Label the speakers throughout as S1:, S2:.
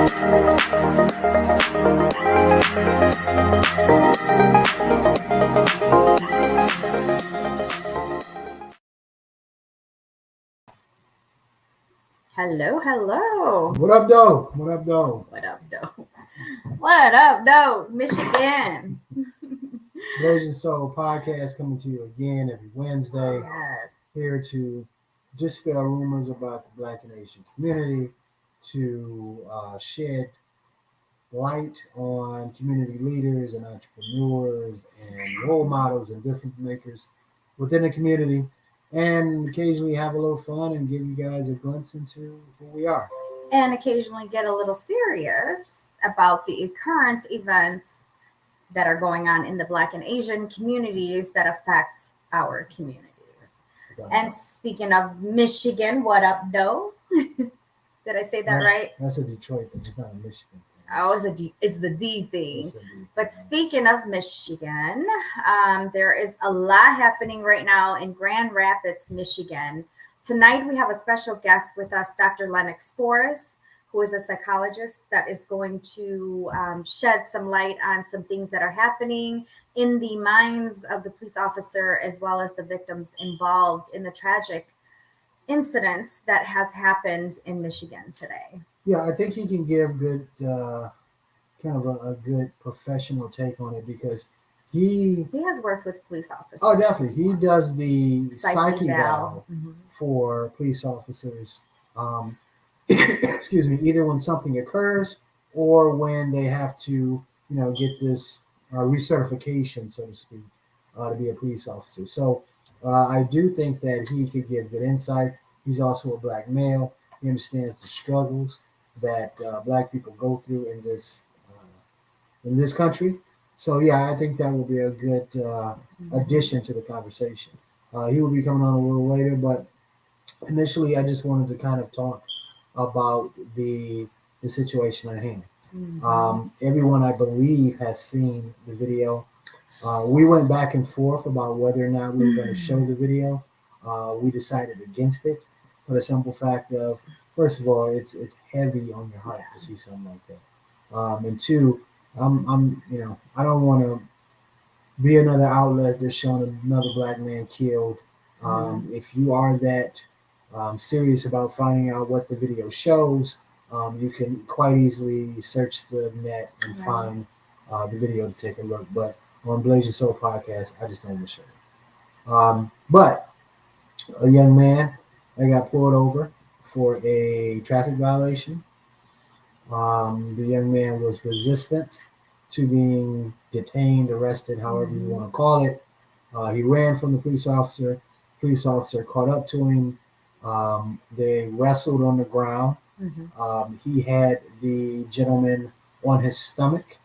S1: Hello, hello.
S2: What up, though? What up, though?
S1: What up, though? What up, though? Michigan.
S2: Blazing Soul podcast coming to you again every Wednesday.
S1: Yes.
S2: Here to dispel rumors about the Black and Asian community, to shed light on community leaders and entrepreneurs and role models and difference makers within the community, and occasionally have a little fun and give you guys a glimpse into who we are.
S1: And occasionally get a little serious about the current events that are going on in the Black and Asian communities that affect our communities. And speaking of Michigan, what up, though? Did I say that right?
S2: That's a Detroit thing. It's not a Michigan thing.
S1: Oh, it's the D thing. But speaking of Michigan, there is a lot happening right now in Grand Rapids, Michigan. Tonight, we have a special guest with us, Dr. Lenox Forrest, who is a psychologist that is going to shed some light on some things that are happening in the minds of the police officer as well as the victims involved in the tragic incidents that has happened in Michigan today.
S2: Yeah, I think he can give good, kind of a good professional take on it because he
S1: has worked with police officers.
S2: Oh, definitely. He does the psyche valve for police officers. Excuse me, either when something occurs or when they have to, get this recertification, so to speak, to be a police officer. So I do think that he could give good insight. He's also a Black male. He understands the struggles that Black people go through in this country. So yeah, I think that will be a good addition to the conversation. He will be coming on a little later, but initially I just wanted to kind of talk about the situation at hand. Everyone, I believe, has seen the video. We went back and forth about whether or not we were going to show the video. We decided against it for the simple fact of, first of all, it's heavy on your heart to see something like that. And two, I'm I don't want to be another outlet that's showing another Black man killed. If you are that serious about finding out what the video shows, you can quite easily search the net and find the video to take a look. But on Blazing Soul podcast, I just don't want to show it. But a young man that got pulled over for a traffic violation. The young man was resistant to being detained, arrested, however you want to call it. He ran from the police officer. Police officer caught up to him. They wrestled on the ground. He had the gentleman on his stomach,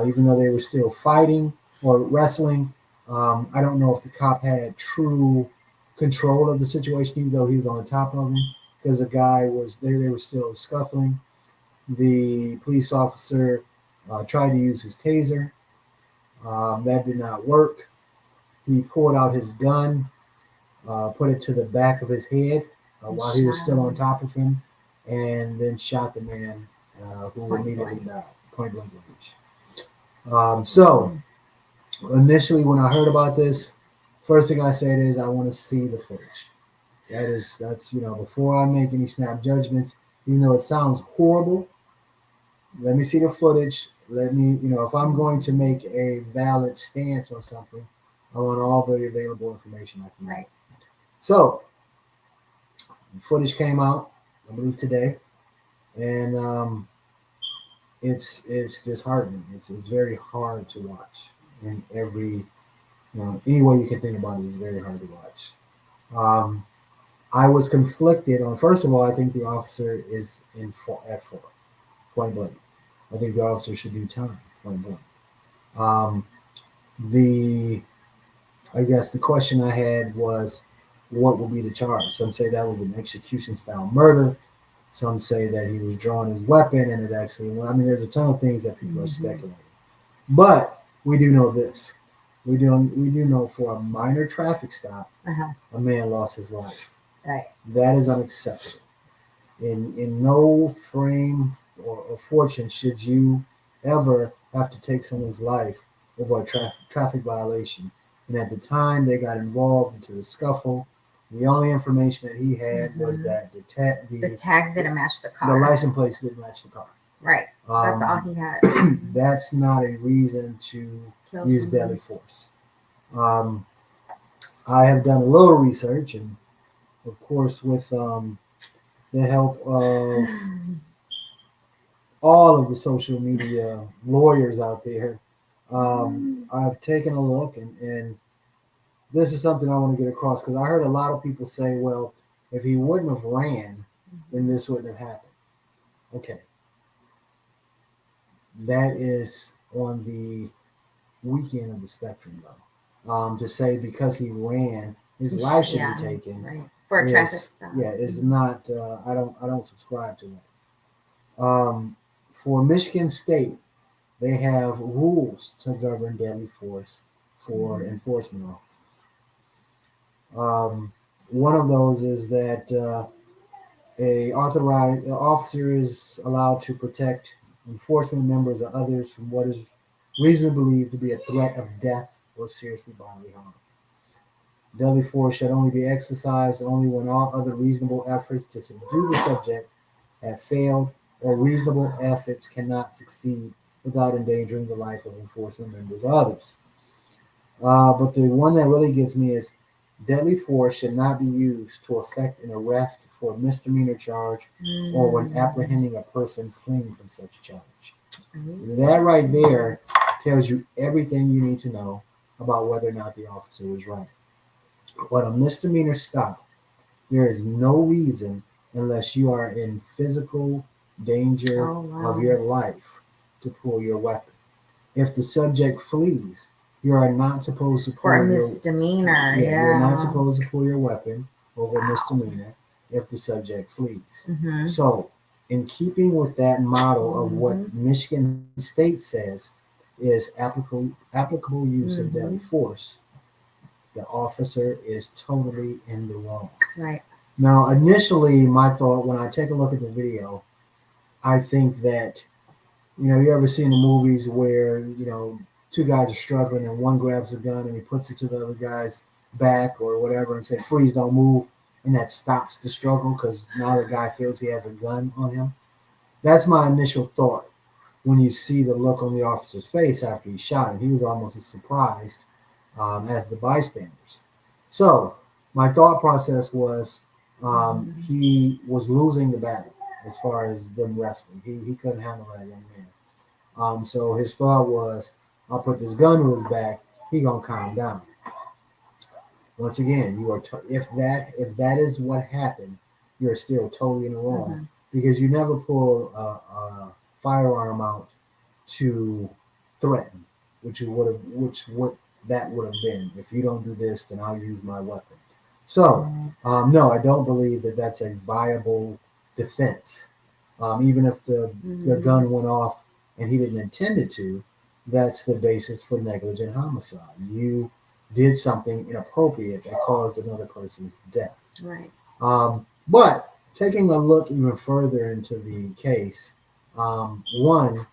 S2: even though they were still fighting or wrestling. I don't know if the cop had true control of the situation, even though he was on the top of him, because the guy was there. They were still scuffling. The police officer tried to use his taser. That did not work. He pulled out his gun, put it to the back of his head while he was still on top of him, and then shot the man who immediately died, point blank range. So initially, when I heard about this, first thing I said is I want to see the footage. That's before I make any snap judgments, even though it sounds horrible. Let me see the footage. Let me, if I'm going to make a valid stance on something, I want all the available information I can get. So, footage came out, I believe today, and it's disheartening. It's very hard to watch. In every, any way you can think about it is very hard to watch. I was conflicted on. First of all, I think the officer is at fault, point blank. I think the officer should do time, point blank. I guess the question I had was, what will be the charge? Some say that was an execution style murder. Some say that he was drawing his weapon and it actually, there's a ton of things that people are speculating. But we do know this. We do know for a minor traffic stop, a man lost his life.
S1: Right.
S2: That is unacceptable. In no frame or a fortune should you ever have to take someone's life over a traffic violation. And at the time they got involved into the scuffle, the only information that he had was that
S1: the tags didn't match the
S2: the
S1: car.
S2: license plates didn't match the car.
S1: Right. That's all he had.
S2: That's not a reason to
S1: Kill
S2: use
S1: somebody.
S2: deadly force. I have done a little research, and of course, with the help of all of the social media lawyers out there, I've taken a look, and this is something I want to get across because I heard a lot of people say, well, if he wouldn't have ran, then this wouldn't have happened. Okay. That is on the weekend of the spectrum, though. To say because he ran, his life should be taken.
S1: Right. For a traffic stop.
S2: Yeah, is not. I don't subscribe to that. For Michigan State, they have rules to govern deadly force for enforcement officers. One of those is that a authorized officer is allowed to protect enforcement members or others from what is reasonably believed to be a threat of death or seriously bodily harm. Deadly force should only be exercised only when all other reasonable efforts to subdue the subject have failed or reasonable efforts cannot succeed without endangering the life of enforcement members or others. But the one that really gets me is deadly force should not be used to effect an arrest for a misdemeanor charge or when apprehending a person fleeing from such charge. That right there tells you everything you need to know about whether or not the officer was right. But a misdemeanor stop, there is no reason, unless you are in physical danger of your life, to pull your weapon. If the subject flees, you are not supposed to pull
S1: for a misdemeanor.
S2: You're not supposed to pull your weapon over a misdemeanor if the subject flees. So, in keeping with that model of what Michigan State says is applicable use of deadly force, the officer is totally in the wrong.
S1: Right.
S2: Now, initially, my thought when I take a look at the video, I think that, you ever seen the movies where, two guys are struggling and one grabs a gun and he puts it to the other guy's back or whatever and say, freeze, don't move. And that stops the struggle because now the guy feels he has a gun on him. That's my initial thought when you see the look on the officer's face after he shot him. He was almost as surprised as the bystanders. So my thought process was he was losing the battle as far as them wrestling. He couldn't handle that young man. So his thought was, I'll put this gun to his back. He gonna calm down. Once again, you are if that is what happened, you're still totally in the wrong because you never pull a firearm out to threaten, which that would have been. If you don't do this, then I'll use my weapon. So no, I don't believe that that's a viable defense. Even if the gun went off and he didn't intend it to, that's the basis for negligent homicide. You did something inappropriate that caused another person's death.
S1: Right.
S2: But taking a look even further into the case, one,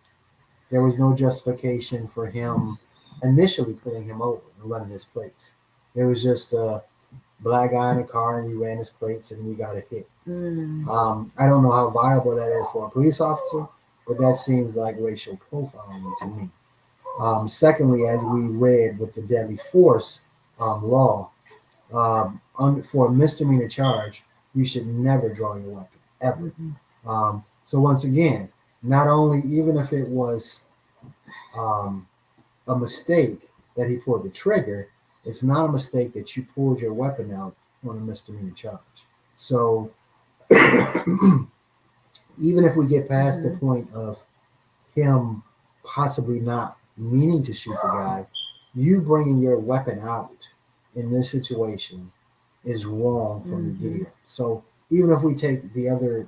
S2: there was no justification for him initially pulling him over and running his plates. It was just a black guy in a car and we ran his plates and we got a hit. I don't know how viable that is for a police officer, but that seems like racial profiling to me. Secondly, as we read with the deadly force law, for a misdemeanor charge, you should never draw your weapon, ever. So once again, not only, even if it was a mistake that he pulled the trigger, it's not a mistake that you pulled your weapon out on a misdemeanor charge. So even if we get past the point of him possibly not meaning to shoot the guy, you bringing your weapon out in this situation is wrong from the get-go. So even if we take the other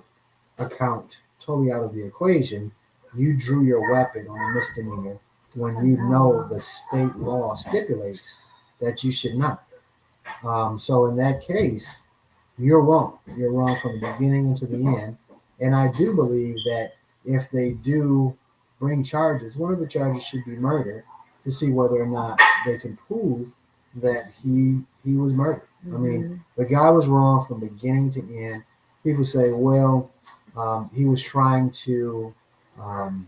S2: account totally out of the equation, you drew your weapon on a misdemeanor when you know the state law stipulates that you should not. So in that case, you're wrong. You're wrong from the beginning into the end. And I do believe that if they do bring charges, one of the charges should be murder to see whether or not they can prove that he was murdered. I mean, the guy was wrong from beginning to end. People say, well, he was trying to um,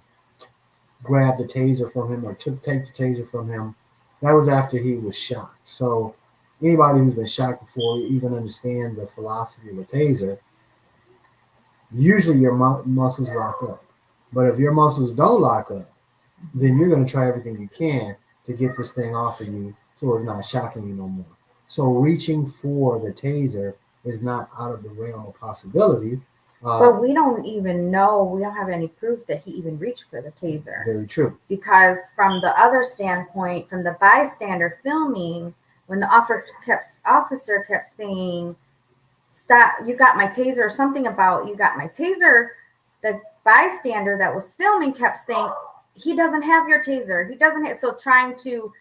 S2: grab the taser from him or take the taser from him. That was after he was shot. So anybody who's been shot before even understand the philosophy of a taser, usually your muscles lock up. But if your muscles don't lock up, then you're going to try everything you can to get this thing off of you so it's not shocking you no more. So reaching for the taser is not out of the realm of possibility.
S1: But we don't even know, we don't have any proof that he even reached for the taser.
S2: Very true.
S1: Because from the other standpoint, from the bystander filming, when the officer kept saying, "Stop, you got my taser," or something about "you got my taser," the bystander that was filming kept saying, "He doesn't have your taser. He doesn't have," so trying to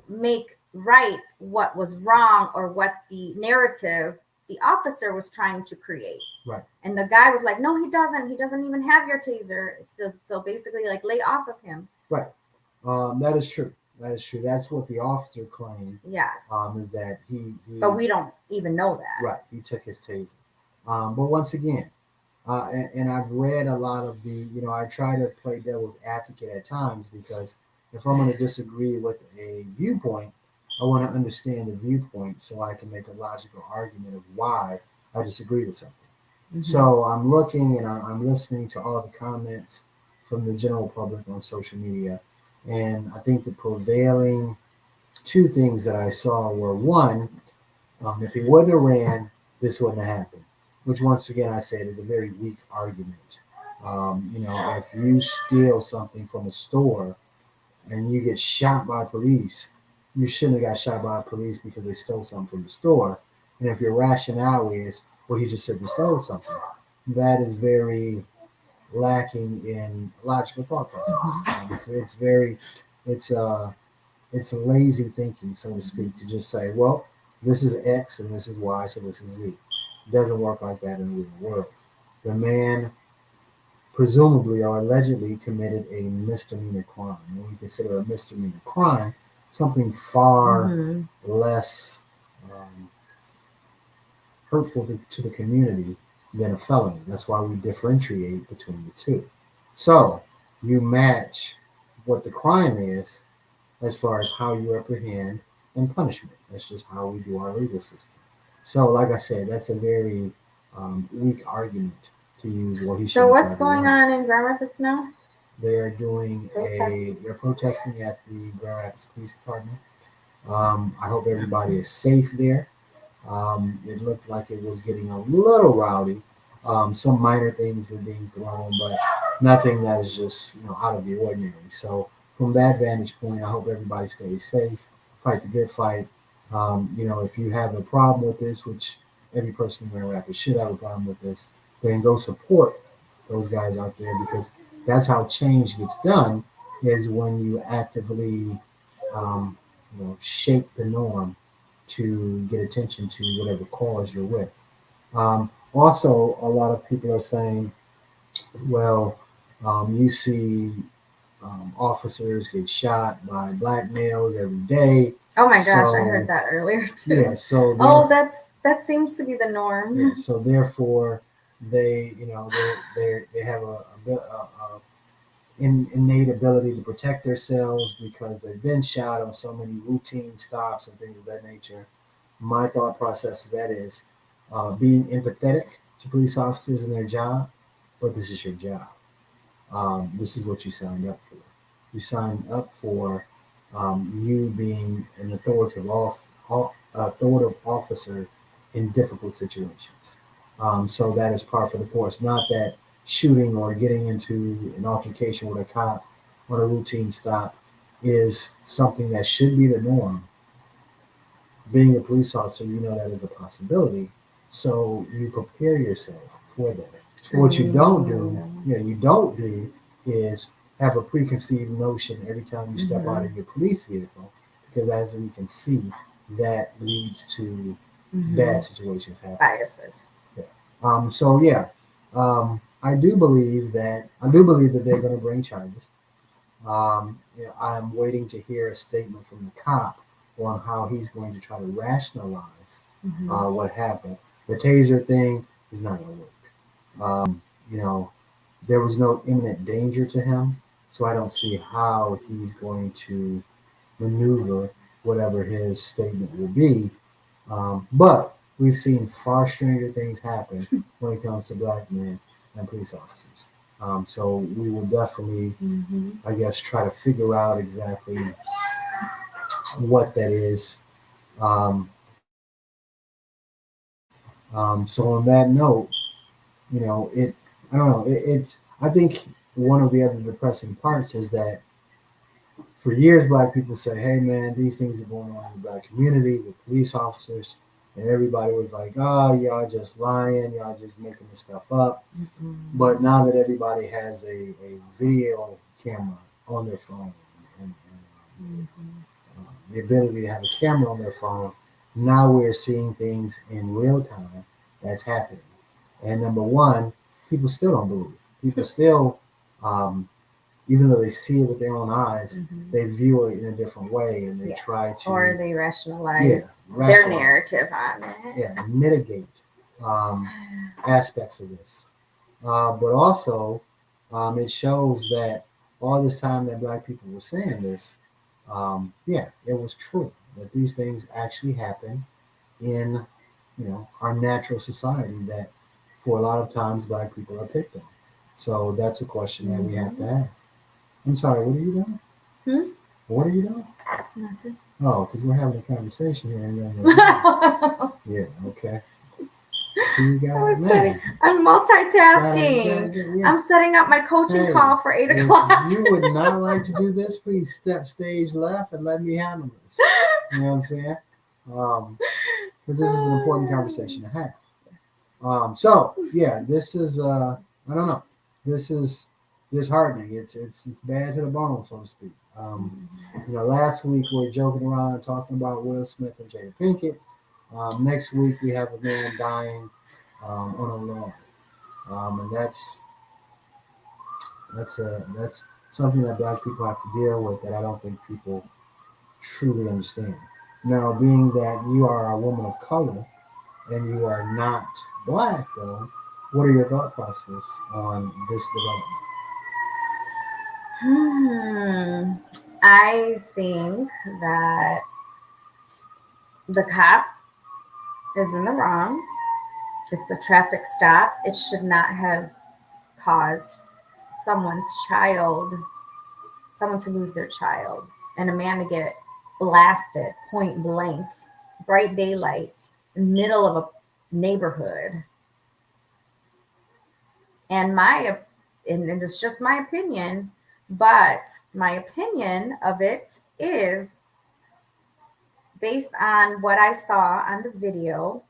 S1: make right what was wrong, or what the narrative the officer was trying to create.
S2: Right.
S1: And the guy was like, "No, he doesn't. He doesn't even have your taser." So basically, like, lay off of him.
S2: Right. That is true. That is true. That's what the officer claimed.
S1: Yes.
S2: Is that he
S1: but we don't even know that.
S2: Right. He took his taser. But once again, and I've read a lot of the, I try to play devil's advocate at times, because if I'm going to disagree with a viewpoint, I want to understand the viewpoint so I can make a logical argument of why I disagree with something. Mm-hmm. So I'm looking and I'm listening to all the comments from the general public on social media. And I think the prevailing two things that I saw were, one, if he wouldn't have ran, this wouldn't have happened. Which, once again, I said is a very weak argument. If you steal something from a store and you get shot by police, you shouldn't have got shot by police because they stole something from the store. And if your rationale is, well, he just said he stole something, that is very lacking in logical thought process. It's a lazy thinking, so to speak, to just say, well, this is X and this is Y, so this is Z. It doesn't work like that in the real world. The man presumably or allegedly committed a misdemeanor crime. And we consider a misdemeanor crime something far less hurtful to the community than a felony. That's why we differentiate between the two. So you match what the crime is as far as how you apprehend and punishment. That's just how we do our legal system. So, like I said, that's a very weak argument to use. Well, he
S1: so what's going on in Grand Rapids now?
S2: They're doing they're protesting at the Grand Rapids Police Department. I hope everybody is safe there. It looked like it was getting a little rowdy. Some minor things were being thrown, but nothing that is just out of the ordinary. So from that vantage point, I hope everybody stays safe, fight the good fight. If you have a problem with this, which every person in Grand Rapids should have a problem with this, then go support those guys out there, because that's how change gets done, is when you actively shape the norm to get attention to whatever cause you're with. Also, a lot of people are saying, well, you see officers get shot by black males every day.
S1: Oh my gosh, I heard that earlier too.
S2: Yeah, so
S1: that seems to be the norm.
S2: Yeah, so therefore they have a innate ability to protect themselves because they've been shot on so many routine stops and things of that nature. My thought process of that is being empathetic to police officers and their job, but this is your job. This is what you signed up for. You signed up for you being an authoritative officer in difficult situations. So that is par for the course. Not that shooting or getting into an altercation with a cop on a routine stop is something that should be the norm. Being a police officer, that is a possibility. So you prepare yourself for that. What you don't do is have a preconceived notion every time you step out of your police vehicle, because as we can see, that leads to bad situations happening.
S1: Biases.
S2: Yeah. I do believe that they're going to bring charges. I'm waiting to hear a statement from the cop on how he's going to try to rationalize what happened. The taser thing is not going to work. You know, there was no imminent danger to him, so I don't see how he's going to maneuver whatever his statement will be. But we've seen far stranger things happen when it comes to black men and police officers. So we will definitely, I guess, try to figure out exactly what that is. Um, so on that note, it. I don't know. It's. I think one of the other depressing parts is that for years, black people say, "Hey, man, these things are going on in the black community with police officers," and everybody was like, "Oh, y'all just lying, y'all just making this stuff up." But now that everybody has a video camera on their phone and the ability to have a camera on their phone, now we're seeing things in real time that's happening. And number one, people still don't believe. People still, even though they see it with their own eyes, they view it in a different way and they try to.
S1: Or they rationalize their narrative on it.
S2: Yeah, and mitigate aspects of this. But also, it shows that all this time that black people were saying this, it was true that these things actually happen in, our natural society that for a lot of times black people are picked on. So that's a question that we have to ask. I'm sorry, what are you doing? What are you doing?
S1: Nothing.
S2: Oh, because we're having a conversation here. And yeah, okay. So you got
S1: I'm multitasking. I'm setting up my coaching call for 8 o'clock.
S2: If you would not like to do this, please step stage left and let me handle this. You know what I'm saying? Because this is an important conversation to have. So yeah, this is I don't know. This is disheartening. It's bad to the bone, so to speak. Last week we were joking around and talking about Will Smith and Jada Pinkett. Next week we have a man dying on a lawn, and that's something that black people have to deal with that I don't think people truly understand. Now, being that you are a woman of color and you are not black, though, what are your thought process on this development?
S1: I think that the cop is in the wrong. It's a traffic stop. It should not have caused someone to lose their child, and a man to get blasted point blank, bright daylight, in the middle of a neighborhood. And it's just my opinion, but my opinion of it is based on what I saw on the video.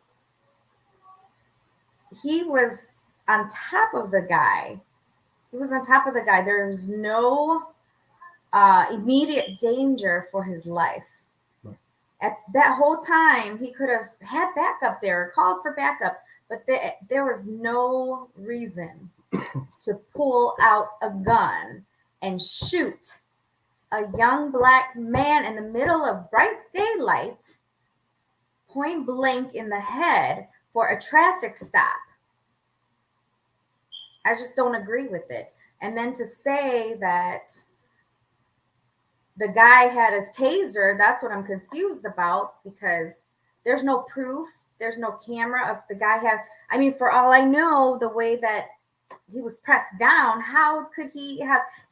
S1: He was on top of the guy. There's no immediate danger for his life.
S2: Right.
S1: At that whole time, he could have had backup there, called for backup, but there was no reason to pull out a gun and shoot a young black man in the middle of bright daylight, point blank in the head for a traffic stop. I just don't agree with it. And then to say that the guy had his taser, that's what I'm confused about, because there's no proof. There's no camera of the guy for all I know, the way that he was pressed down, how could he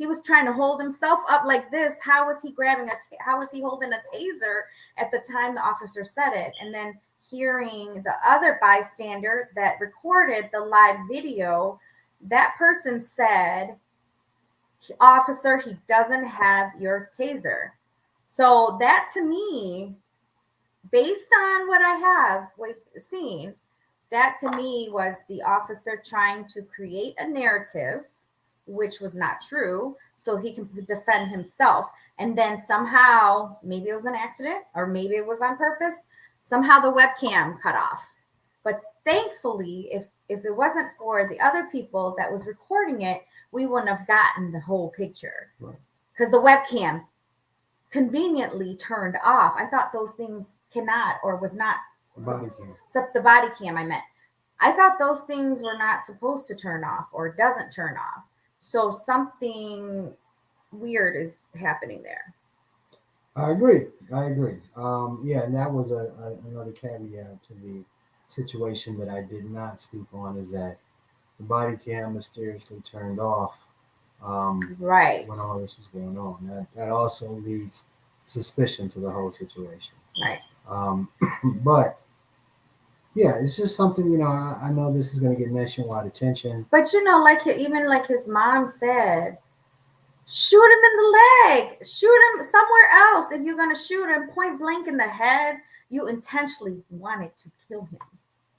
S1: was trying to hold himself up like this. How was he holding a taser at the time the officer said it? And then hearing the other bystander that recorded the live video, that person said, "Officer, he doesn't have your taser." So that, to me, based on what I have seen, that to me was the officer trying to create a narrative, which was not true, so he can defend himself. And then somehow, maybe it was an accident or maybe it was on purpose, somehow the webcam cut off. But thankfully, if it wasn't for the other people that was recording it, we wouldn't have gotten the whole picture because the webcam conveniently turned off. I thought those things cannot or was not
S2: Body cam.
S1: except the body cam. I thought those things were not supposed to turn off or doesn't turn off. So something weird is happening there.
S2: I agree. Yeah, and that was another caveat to the situation that I did not speak on, is that the body cam mysteriously turned off
S1: Right.
S2: when all this was going on. That also leads suspicion to the whole situation.
S1: Right.
S2: But yeah, it's just something, I know this is going to get nationwide attention.
S1: But like even like his mom said, shoot him in the leg, shoot him somewhere else. If you're going to shoot him point blank in the head, you intentionally wanted to kill him.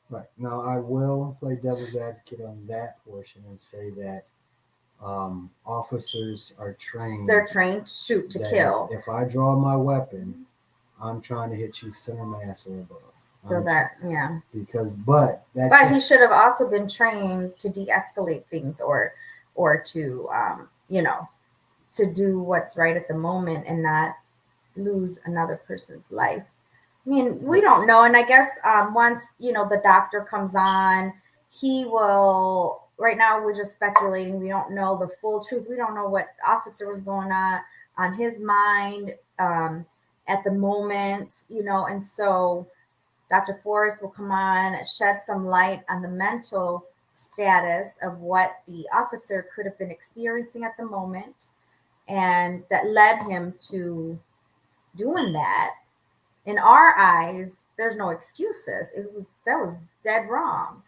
S2: Right. Now, I will play devil's advocate on that portion and say that officers are trained.
S1: They're trained to shoot to kill.
S2: If I draw my weapon, I'm trying to hit you center mass or above.
S1: So
S2: But
S1: he should have also been trained to de-escalate things or to to do what's right at the moment and not lose another person's life. I mean, we don't know. And I guess once, the doctor comes on, he will, right now we're just speculating. We don't know the full truth. We don't know what officer was going on his mind at the moment, and so Dr. Forrest will come on, shed some light on the mental status of what the officer could have been experiencing at the moment, and that led him to doing that. In our eyes, there's no excuses. That was dead wrong.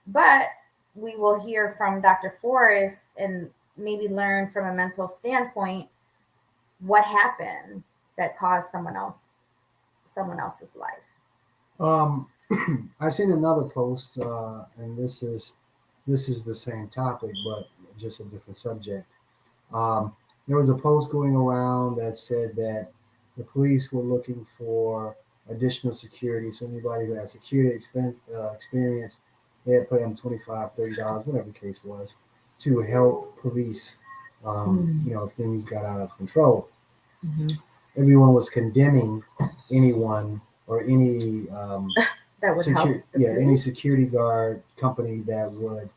S1: But we will hear from Dr. Forrest and maybe learn from a mental standpoint what happened that caused someone else's life.
S2: I seen another post, and this is the same topic, but just a different subject. There was a post going around that said that the police were looking for additional security. So anybody who has security experience, they had pay them $25, $30, whatever the case was, to help police. If things got out of control. Mm-hmm. Everyone was condemning anyone or any
S1: that would help.
S2: Any security guard company that would,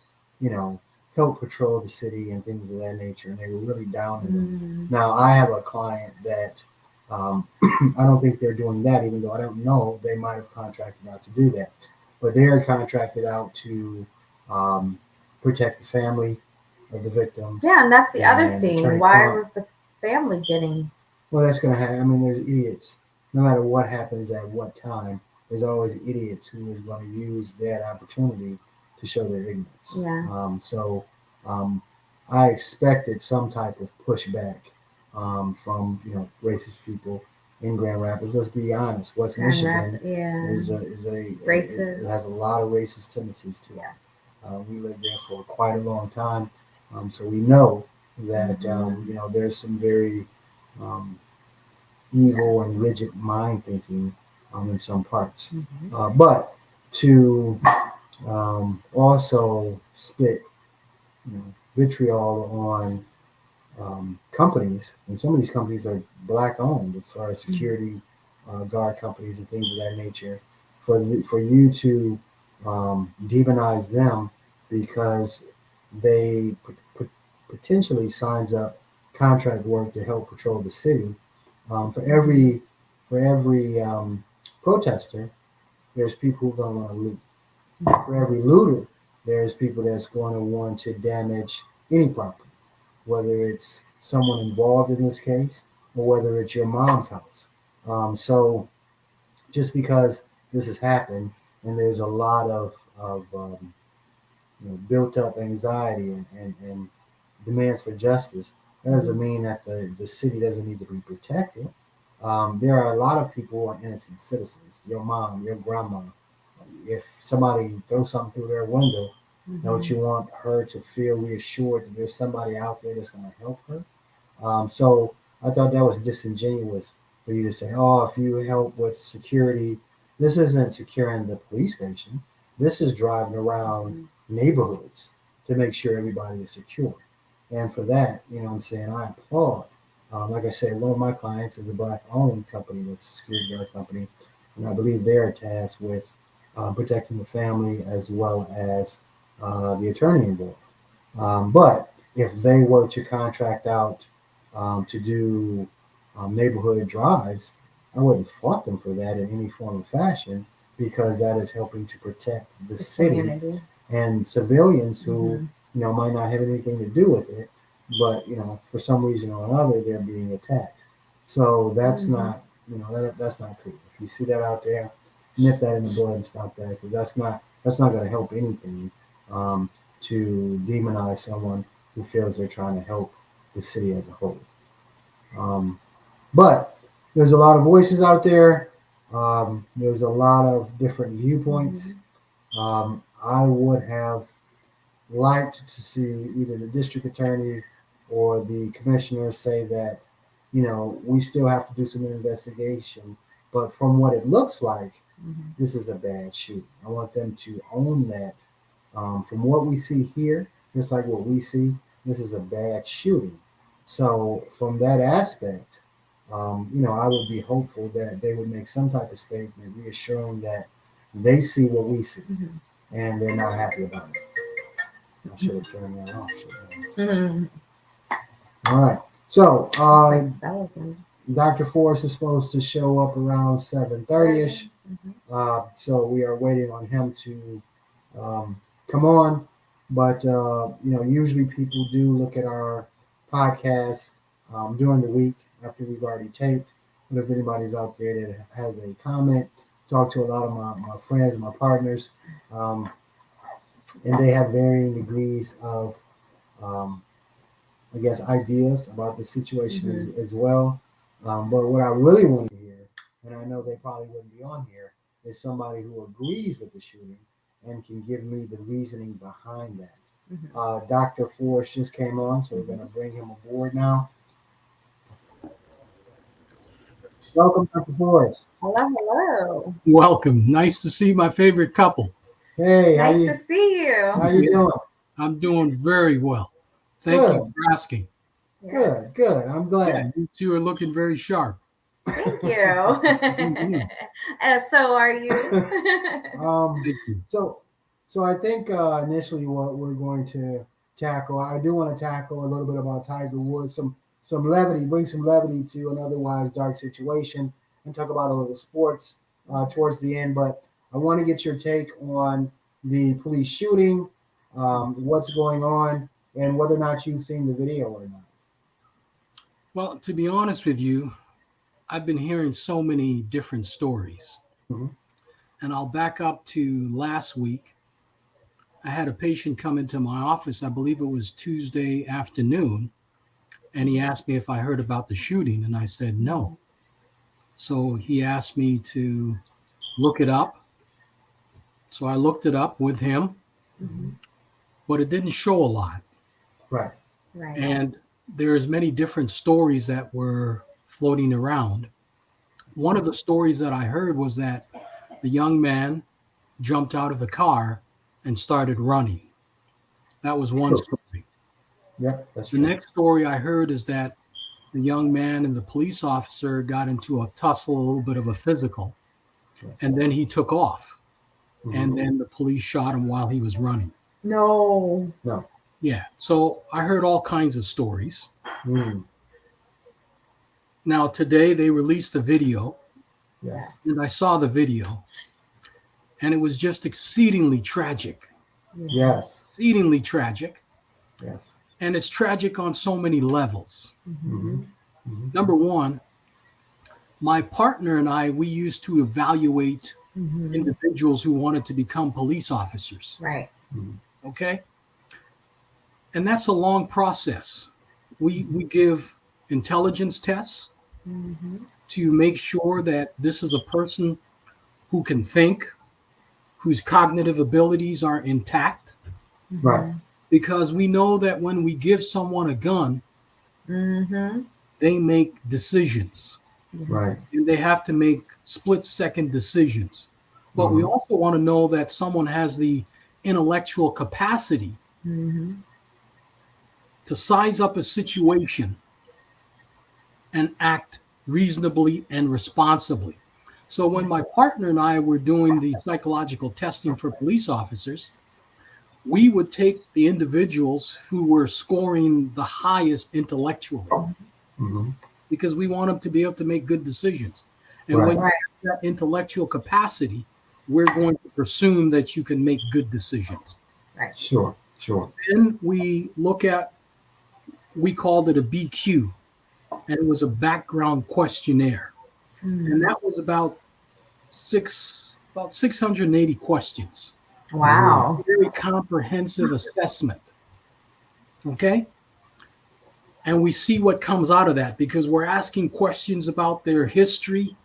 S2: help patrol the city and things of that nature. And they were really down on them. Now, I have a client that I don't think they're doing that, even though I don't know. They might have contracted out to do that. But they are contracted out to protect the family of the victim.
S1: Yeah, and that's the other thing. Why was the family getting...
S2: Well, that's going to happen. I mean, there's idiots. No matter what happens at what time, there's always idiots who is going to use that opportunity to show their ignorance.
S1: Yeah.
S2: I expected some type of pushback from racist people in Grand Rapids. Let's be honest. West Michigan is a
S1: racist.
S2: It has a lot of racist tendencies to it.
S1: Yeah.
S2: We lived there for quite a long time, so we know that there's some very evil and rigid mind thinking in some parts. Mm-hmm. But to also spit vitriol on companies, and some of these companies are black owned as far as security guard companies and things of that nature, for you to demonize them because they potentially signs up contract work to help patrol the city. For every protester, there's people who are going to want to loot. For every looter, there's people that's going to want to damage any property, whether it's someone involved in this case or whether it's your mom's house. So just because this has happened and there's a lot of built up anxiety and demands for justice, that doesn't mean that the city doesn't need to be protected. There are a lot of people who are innocent citizens. Your mom, your grandma. If somebody throws something through their window, don't you want her to feel reassured that there's somebody out there that's going to help her? So I thought that was disingenuous for you to say, oh, if you help with security, this isn't securing the police station. This is driving around neighborhoods to make sure everybody is secure. And for that, you know what I'm saying, I applaud. Like I said, one of my clients is a black-owned company that's a security guard company, and I believe they are tasked with protecting the family as well as the attorney involved. But if they were to contract out to do neighborhood drives, I wouldn't fault them for that in any form or fashion because that is helping to protect the city
S1: community.
S2: and civilians who might not have anything to do with it, but for some reason or another they're being attacked. So that's not that's not cool. If you see that out there, nip that in the bud and stop that because that's not going to help anything to demonize someone who feels they're trying to help the city as a whole. But there's a lot of voices out there. There's a lot of different viewpoints. I would have liked to see either the district attorney or the commissioner say that, we still have to do some investigation. But from what it looks like, this is a bad shooting. I want them to own that. From what we see here, just like what we see, this is a bad shooting. So from that aspect, I would be hopeful that they would make some type of statement reassuring that they see what we see and they're not happy about it. I should have turned that off. All right. So Dr. Forrest is supposed to show up around 7:30ish. So we are waiting on him to come on. But usually people do look at our podcast during the week after we've already taped. But if anybody's out there that has a comment, talk to a lot of my friends, my partners, and they have varying degrees of, ideas about the situation as well. But what I really want to hear, and I know they probably wouldn't be on here, is somebody who agrees with the shooting and can give me the reasoning behind that. Dr. Forrest just came on, so we're going to bring him aboard now. Welcome, Dr. Forrest.
S1: Hello.
S3: Welcome. Nice to see my favorite couple.
S2: Hey,
S1: nice to see you.
S2: How you doing?
S3: I'm doing very well. Thank you for asking.
S2: Yes. Good. I'm glad.
S3: You two are looking very sharp.
S1: Thank you. So are you?
S3: Thank you.
S2: So I think initially what we're going to tackle, I do want to tackle a little bit about Tiger Woods, some levity, bring some levity to an otherwise dark situation, and talk about a little sports towards the end. But I want to get your take on the police shooting, what's going on, and whether or not you've seen the video or not.
S3: Well, to be honest with you, I've been hearing so many different stories. And I'll back up to last week. I had a patient come into my office, I believe it was Tuesday afternoon, and he asked me if I heard about the shooting, and I said no. So he asked me to look it up. So I looked it up with him, but it didn't show a lot.
S2: Right.
S3: And there's many different stories that were floating around. One of the stories that I heard was that the young man jumped out of the car and started running. That was one story.
S2: Yep, that's
S3: the
S2: true.
S3: next story I heard is that the young man and the police officer got into a tussle, a little bit of a physical, and then he took off. And then the police shot him while he was running.
S1: No.
S3: Yeah. So I heard all kinds of stories. Now, today they released the video.
S2: Yes.
S3: And I saw the video. And it was just exceedingly tragic.
S2: Yes.
S3: Exceedingly tragic.
S2: Yes.
S3: And it's tragic on so many levels. Number one, my partner and I, we used to evaluate individuals who wanted to become police officers.
S1: Right.
S3: Okay. And that's a long process. We give intelligence tests to make sure that this is a person who can think, whose cognitive abilities are intact.
S2: Right.
S3: Because we know that when we give someone a gun, they make decisions.
S2: Right.
S3: And they have to make split-second decisions. but we also want to know that someone has the intellectual capacity to size up a situation and act reasonably and responsibly. So when my partner and I were doing the psychological testing for police officers, we would take the individuals who were scoring the highest intellectually because we want them to be able to make good decisions. And when you have that intellectual capacity, we're going to presume that you can make good decisions.
S1: Right.
S2: Sure.
S3: Then we look at, we called it a BQ, and it was a background questionnaire. And that was about 680 questions.
S1: Wow.
S3: Very comprehensive assessment. Okay? And we see what comes out of that because we're asking questions about their history,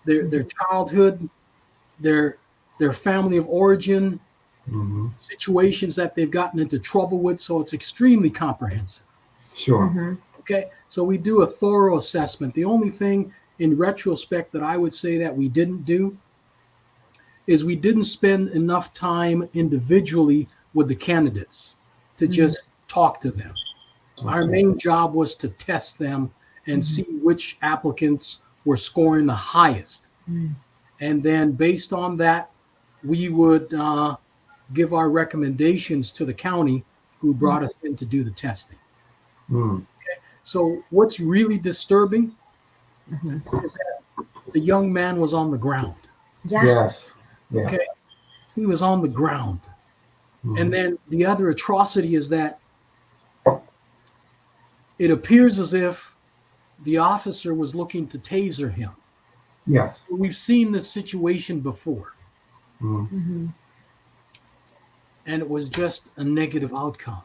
S3: their childhood, their family of origin, situations that they've gotten into trouble with. So it's extremely comprehensive.
S2: Sure.
S3: Okay, so we do a thorough assessment. The only thing in retrospect that I would say that we didn't do is we didn't spend enough time individually with the candidates to just talk to them. Our main job was to test them and see which applicants were scoring the highest. And then based on that, we would give our recommendations to the county who brought us in to do the testing. Okay. So what's really disturbing is that the young man was on the ground.
S1: Yeah.
S2: Yes. Yeah.
S3: Okay. He was on the ground. And then the other atrocity is that it appears as if the officer was looking to taser him.
S2: Yes.
S3: We've seen this situation before. And it was just a negative outcome.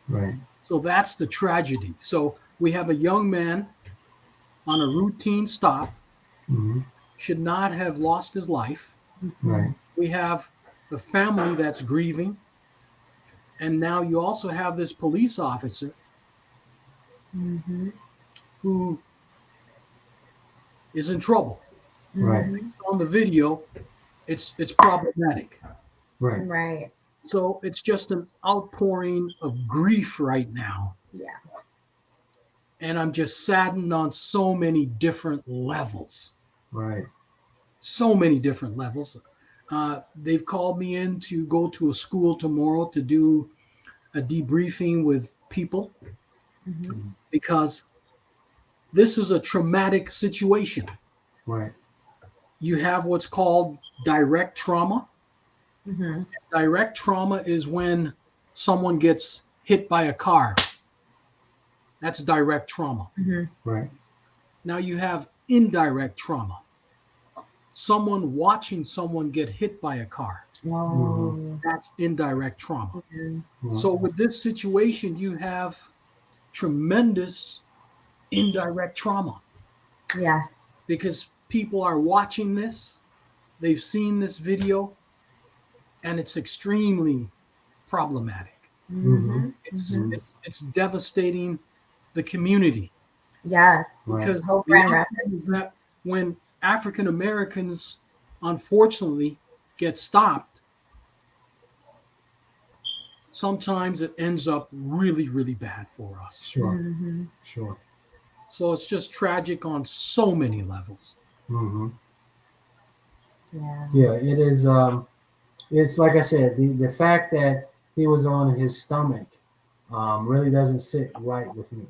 S2: Right.
S3: So that's the tragedy. So we have a young man on a routine stop, should not have lost his life.
S2: Right.
S3: We have the family that's grieving. And now you also have this police officer who is in trouble.
S2: Right.
S3: On the video, it's problematic.
S2: Right.
S1: Right.
S3: So it's just an outpouring of grief right now.
S1: Yeah.
S3: And I'm just saddened on so many different levels.
S2: Right.
S3: So many different levels. They've called me in to go to a school tomorrow to do a debriefing with people because this is a traumatic situation.
S2: Right.
S3: You have what's called direct trauma. Direct trauma is when someone gets hit by a car. That's direct trauma.
S2: Right.
S3: Now you have indirect trauma. Someone watching someone get hit by a car. That's indirect trauma. So with this situation, you have tremendous indirect trauma.
S1: Yes.
S3: Because people are watching this, they've seen this video, and it's extremely problematic. It's devastating the community.
S1: Yes.
S3: Because
S1: Whole
S3: the
S1: Grand
S3: outcome
S1: Rapids.
S3: is that when African Americans unfortunately get stopped, sometimes it ends up really, really bad for us.
S2: Sure. Sure.
S3: So it's just tragic on so many levels.
S1: Yeah.
S2: Yeah. It is. It's like I said, the fact that he was on his stomach really doesn't sit right with me.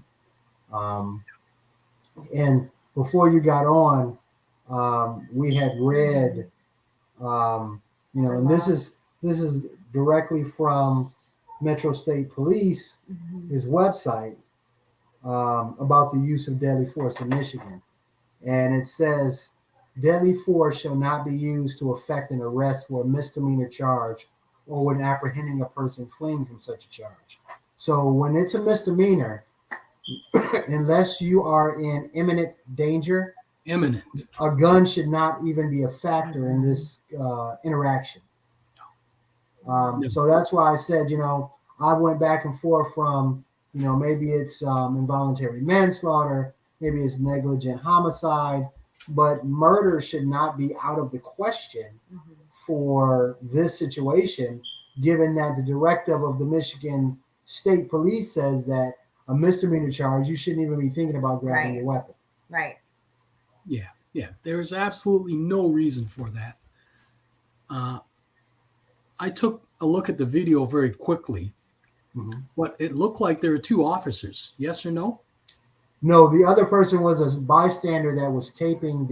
S2: And before you got on, we had read, and this is directly from Metro State Police, his website, about the use of deadly force in Michigan, and it says deadly force shall not be used to effect an arrest for a misdemeanor charge or when apprehending a person fleeing from such a charge. So when it's a misdemeanor, unless you are in imminent danger, a gun should not even be a factor in this interaction. So that's why I said, I went back and forth from, maybe it's involuntary manslaughter, maybe it's negligent homicide, but murder should not be out of the question for this situation, given that the directive of the Michigan State Police says that a misdemeanor charge, you shouldn't even be thinking about grabbing your weapon.
S1: Right.
S3: Yeah. There is absolutely no reason for that. I took a look at the video very quickly, but it looked like there were two officers. Yes or no?
S2: No, the other person was a bystander that was taping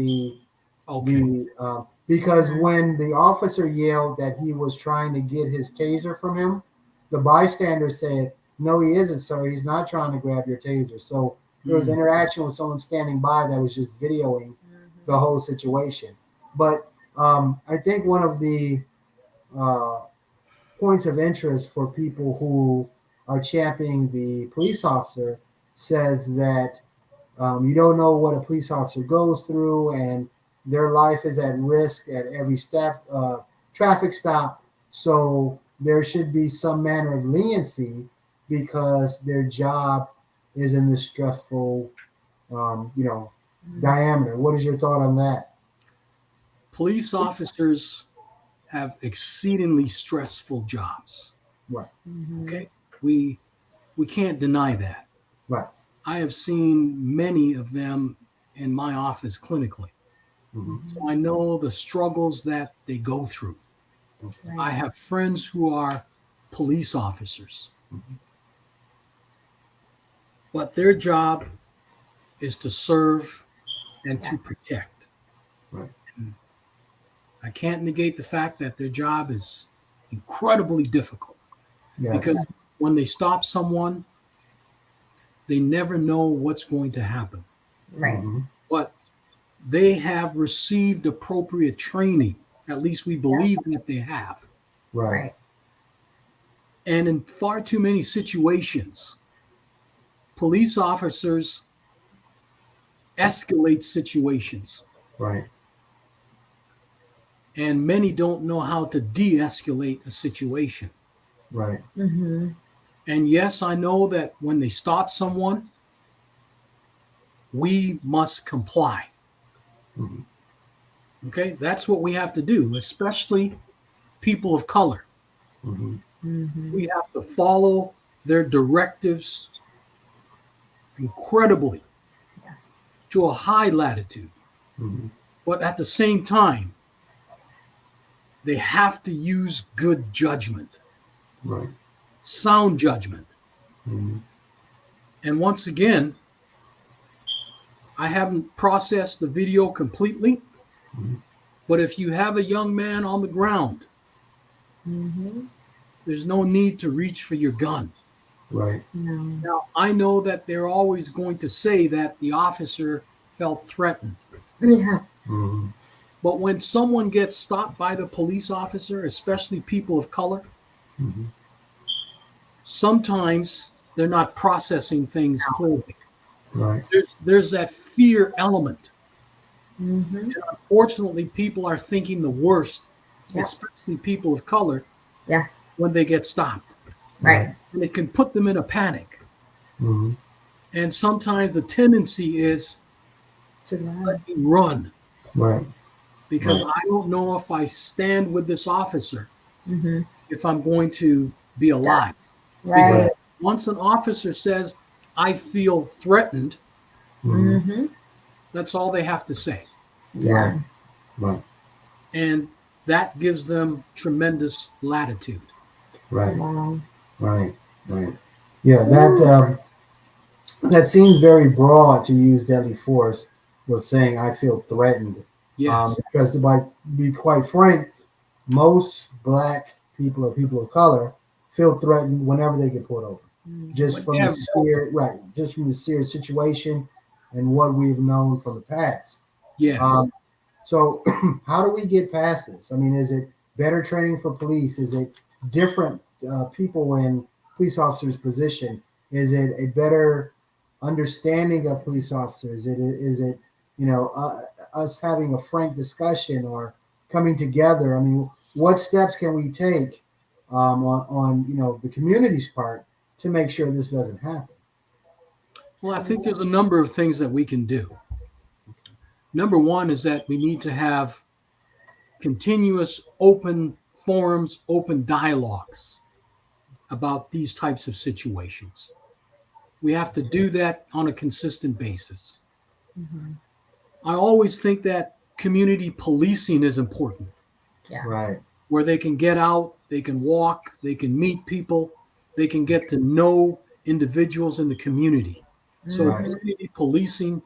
S2: because when the officer yelled that he was trying to get his taser from him, the bystander said, "No, he isn't, sir. He's not trying to grab your taser." So there was interaction with someone standing by that was just videoing the whole situation. But I think one of the points of interest for people who are championing the police officer says that you don't know what a police officer goes through, and their life is at risk at every traffic stop. So there should be some manner of leniency because their job is in this stressful, diameter. What is your thought on that?
S3: Police officers have exceedingly stressful jobs.
S2: Right.
S3: Okay. We can't deny that.
S2: Right.
S3: I have seen many of them in my office clinically. So I know the struggles that they go through.
S1: Right.
S3: I have friends who are police officers. But their job is to serve and to protect.
S2: Right.
S3: And I can't negate the fact that their job is incredibly difficult.
S2: Yes.
S3: Because when they stop someone, they never know what's going to happen.
S1: Right.
S3: But they have received appropriate training. At least we believe that they have.
S2: Right.
S3: And in far too many situations, police officers escalate situations.
S2: Right.
S3: And many don't know how to de-escalate a situation.
S2: Right.
S1: Mm-hmm.
S3: And yes, I know that when they stop someone, we must comply. Okay, that's what we have to do, especially people of color. We have to follow their directives incredibly to a high latitude. But at the same time, they have to use good judgment, sound judgment. And once again, I haven't processed the video completely, but if you have a young man on the ground, there's no need to reach for your gun.
S2: Right.
S3: Now, I know that they're always going to say that the officer felt threatened.
S1: Yeah.
S3: But when someone gets stopped by the police officer, especially people of color, sometimes they're not processing things clearly.
S2: Right.
S3: There's that fear element. And unfortunately, people are thinking the worst, especially people of color,
S1: Yes.
S3: when they get stopped.
S1: Right.
S3: And it can put them in a panic. And sometimes the tendency is
S1: To run.
S3: let me run
S2: Right.
S3: because I don't know if I stand with this officer
S1: Mm-hmm.
S3: if I'm going to be alive.
S1: Right.
S3: Because once an officer says, I feel threatened,
S1: Mm-hmm.
S3: that's all they have to say.
S1: Yeah.
S2: Right.
S3: And that gives them tremendous latitude.
S2: Right.
S1: Wow.
S2: Right. Right. Yeah. That seems very broad to use deadly force with saying I feel threatened.
S3: Yes.
S2: Because to be quite frank, most Black people or people of color feel threatened whenever they get pulled over. Just from the serious situation and what we've known from the past.
S3: Yes.
S2: So how do we get past this? I mean, is it better training for police? Is it different people in police officers' position? Is it a better understanding of police officers? Is it us having a frank discussion or coming together? I mean, what steps can we take on the community's part to make sure this doesn't happen?
S3: Well, I think there's a number of things that we can do. Number one is that we need to have continuous open forums, open dialogues about these types of situations. We have to do that on a consistent basis.
S1: Mm-hmm.
S3: I always think that community policing is important,
S1: Yeah.
S2: Right.
S3: where they can get out, they can walk, they can meet people, they can get to know individuals in the community. So
S2: Right.
S3: community policing,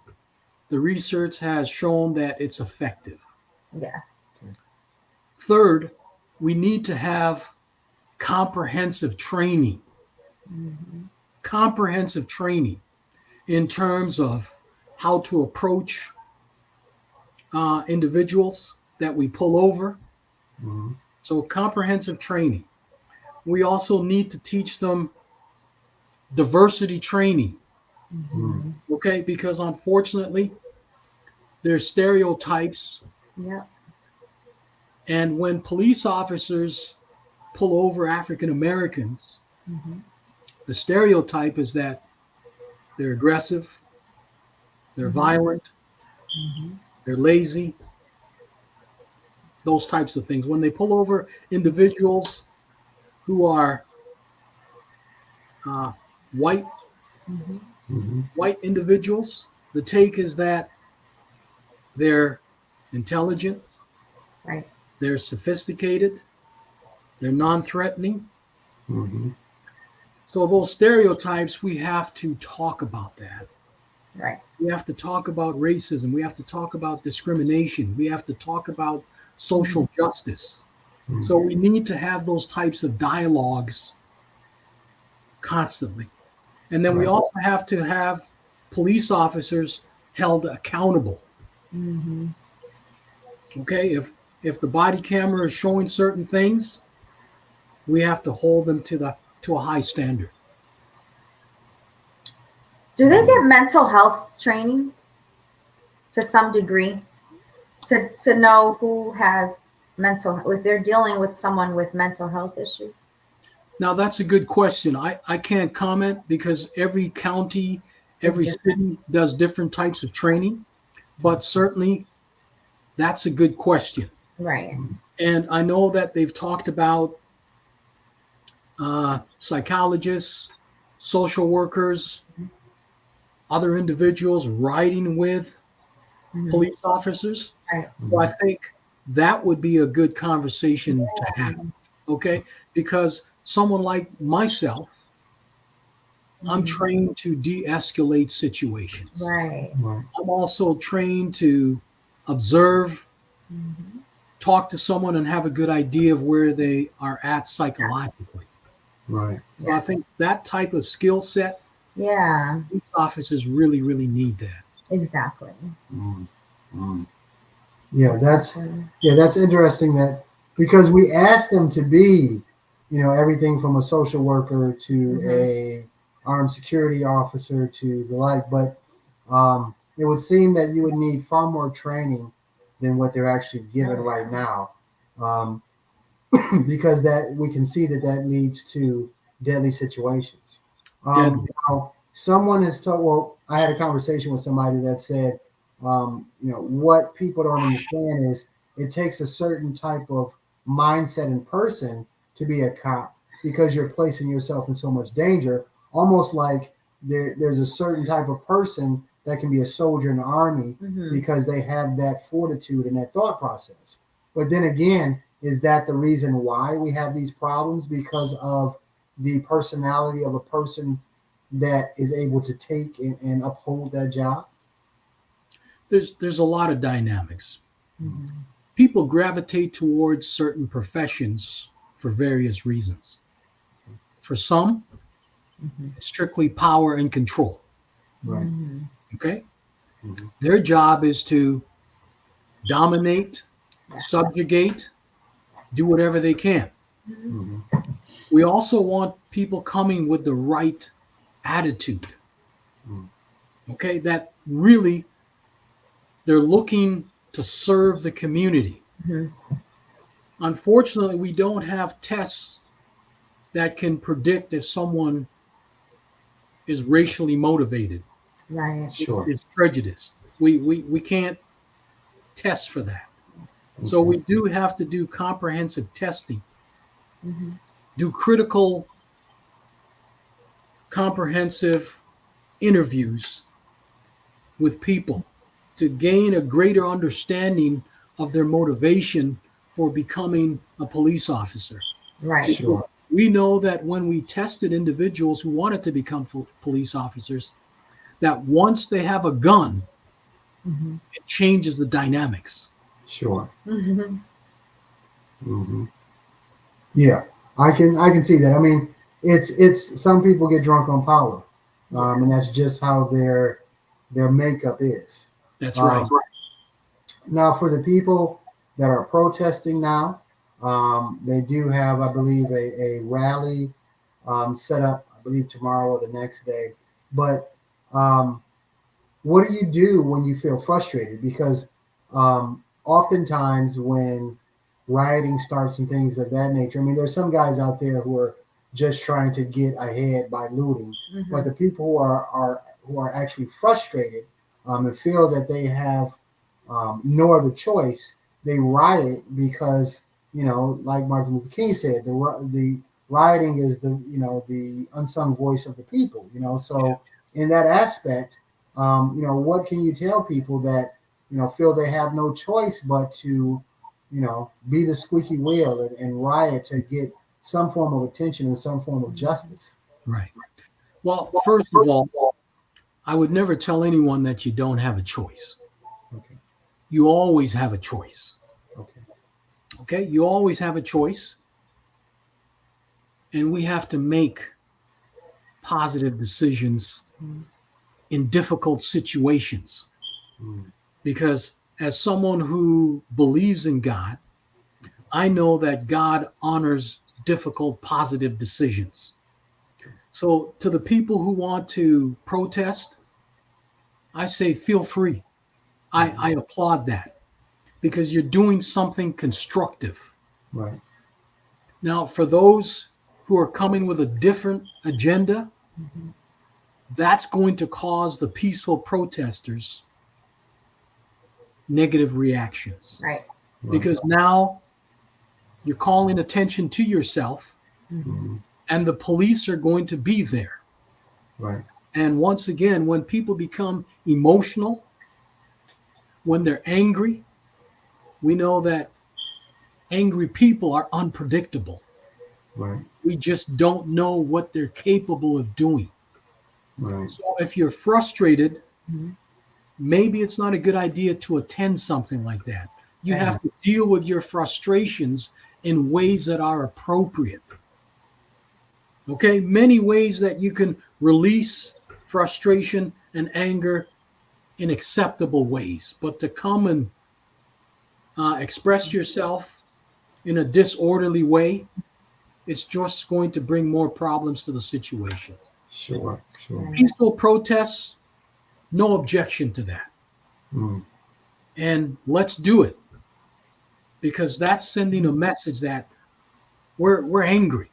S3: the research has shown that it's effective.
S1: Yes.
S3: Third, we need to have comprehensive training,
S1: Mm-hmm.
S3: comprehensive training in terms of how to approach individuals that we pull over.
S2: Mhm.
S3: So comprehensive training. We also need to teach them diversity training,
S1: Mm-hmm.
S3: okay? Because unfortunately, there's stereotypes.
S1: Yep.
S3: And when police officers pull over African Americans,
S1: Mm-hmm.
S3: the stereotype is that they're aggressive, they're
S1: Mm-hmm.
S3: violent,
S1: Mm-hmm.
S3: they're lazy, those types of things. When they pull over individuals who are uh, white
S1: Mm-hmm.
S2: Mhm.
S3: white individuals, the take is that they're intelligent,
S1: Right.
S3: they're sophisticated, they're non-threatening.
S2: Mhm.
S3: So those stereotypes, we have to talk about that.
S1: Right.
S3: We have to talk about racism. We have to talk about discrimination. We have to talk about social justice.
S2: Mhm.
S3: So we need to have those types of dialogues constantly. And then we
S2: Right.
S3: also have to have police officers held accountable.
S1: Mm-hmm.
S3: Okay, if the body camera is showing certain things, we have to hold them to a high standard.
S1: Do they get mental health training to some degree to know who has mental if they're dealing with someone with mental health issues?
S3: Now that's a good question. I can't comment because every county,
S1: It's
S3: every
S1: different.
S3: city does different types of training, but certainly that's a good question.
S1: Right.
S3: And I know that they've talked about psychologists, social workers, other individuals riding with
S1: Mhm.
S3: police officers.
S1: Right.
S3: So I think that would be a good conversation to have.
S1: Yeah.
S3: Okay, because someone like myself, I'm
S1: Mhm.
S3: trained to de-escalate situations.
S1: Right.
S2: Right.
S3: I'm also trained to observe,
S1: Mhm.
S3: talk to someone, and have a good idea of where they are at psychologically.
S2: Right.
S3: So I
S1: Yes.
S3: think that type of skill set,
S1: Yeah.
S3: police officers really, really need that.
S1: Exactly.
S2: Mm. Mm. Yeah, that's
S1: Exactly.
S2: that's interesting that because we asked them to be, everything from a social worker to
S1: Mhm.
S2: a armed security officer to the like, but it would seem that you would need far more training than what they're actually given
S1: Oh,
S2: right
S1: yeah.
S2: now, um, because that we can see that that leads to deadly situations.
S3: Deadly.
S2: Now, someone has told. Well, I had a conversation with somebody that said, what people don't understand is it takes a certain type of mindset and person to be a cop because you're placing yourself in so much danger. Almost like there's a certain type of person that can be a soldier in the army
S1: Mhm.
S2: because they have that fortitude and that thought process. But then again, is that the reason why we have these problems? Because of the personality of a person that is able to take and uphold that job?
S3: There's a lot of dynamics.
S1: Mhm.
S3: People gravitate towards certain professions for various reasons. For some,
S1: Mhm.
S3: it's strictly power and control.
S2: Right.
S1: Mhm.
S3: Okay,
S2: Mm-hmm.
S3: their job is to dominate,
S1: Yes.
S3: subjugate, do whatever they can.
S1: Mhm.
S2: Mm-hmm.
S3: We also want people coming with the right attitude.
S2: Mm.
S3: Okay, that really they're looking to serve the community.
S1: Mhm.
S3: Unfortunately, we don't have tests that can predict if someone is racially motivated,
S1: Right.
S2: Sure.
S3: is prejudiced. We can't test for that. So we do have to do comprehensive testing,
S1: Mm-hmm.
S3: do critical, comprehensive interviews with people to gain a greater understanding of their motivation for becoming a police officer.
S1: Right.
S2: Sure.
S3: We know that when we tested individuals who wanted to become police officers, that once they have a gun,
S1: Mm-hmm.
S3: it changes the dynamics.
S2: Sure.
S1: Mm-hmm.
S2: Hmm. Yeah, I can see that. I mean, it's some people get drunk on power, and that's just how their makeup is.
S3: That's right.
S2: Now, for the people that are protesting now, they do have, I believe, a rally set up, I believe, tomorrow or the next day. But what do you do when you feel frustrated? Because oftentimes when rioting starts and things of that nature, I mean, there's some guys out there who are just trying to get ahead by looting,
S1: Mm-hmm.
S2: but the people who are actually frustrated and feel that they have no other choice, they riot because, like Martin Luther King said, the rioting is the unsung voice of the people. So in that aspect, what can you tell people that feel they have no choice but to be the squeaky wheel and riot to get some form of attention and some form of justice?
S3: Right. Well, first of all, I would never tell anyone that you don't have a choice.
S2: Okay.
S3: You always have a choice.
S2: Okay.
S3: Okay? You always have a choice. And we have to make positive decisions in difficult situations.
S2: Mm.
S3: Because as someone who believes in God, I know that God honors difficult, positive decisions. So to the people who want to protest, I say feel free. I applaud that because you're doing something constructive.
S2: Right.
S3: Now, for those who are coming with a different agenda,
S1: Mm-hmm.
S3: that's going to cause the peaceful protesters negative reactions.
S1: Right.
S3: Because now you're calling attention to yourself,
S1: Mm-hmm.
S3: and the police are going to be there.
S2: Right.
S3: And once again, when people become emotional, when they're angry, we know that angry people are unpredictable.
S2: Right.
S3: We just don't know what they're capable of doing.
S2: Right.
S3: So if you're frustrated,
S1: Mm-hmm.
S3: maybe it's not a good idea to attend something like that. You
S1: Right.
S3: have to deal with your frustrations in ways that are appropriate. Okay, many ways that you can release frustration and anger in acceptable ways, but to come and express yourself in a disorderly way, it's just going to bring more problems to the situation.
S2: Sure. Sure.
S3: Peaceful protests, no objection to that.
S2: Mm.
S3: And let's do it because that's sending a message that we're angry.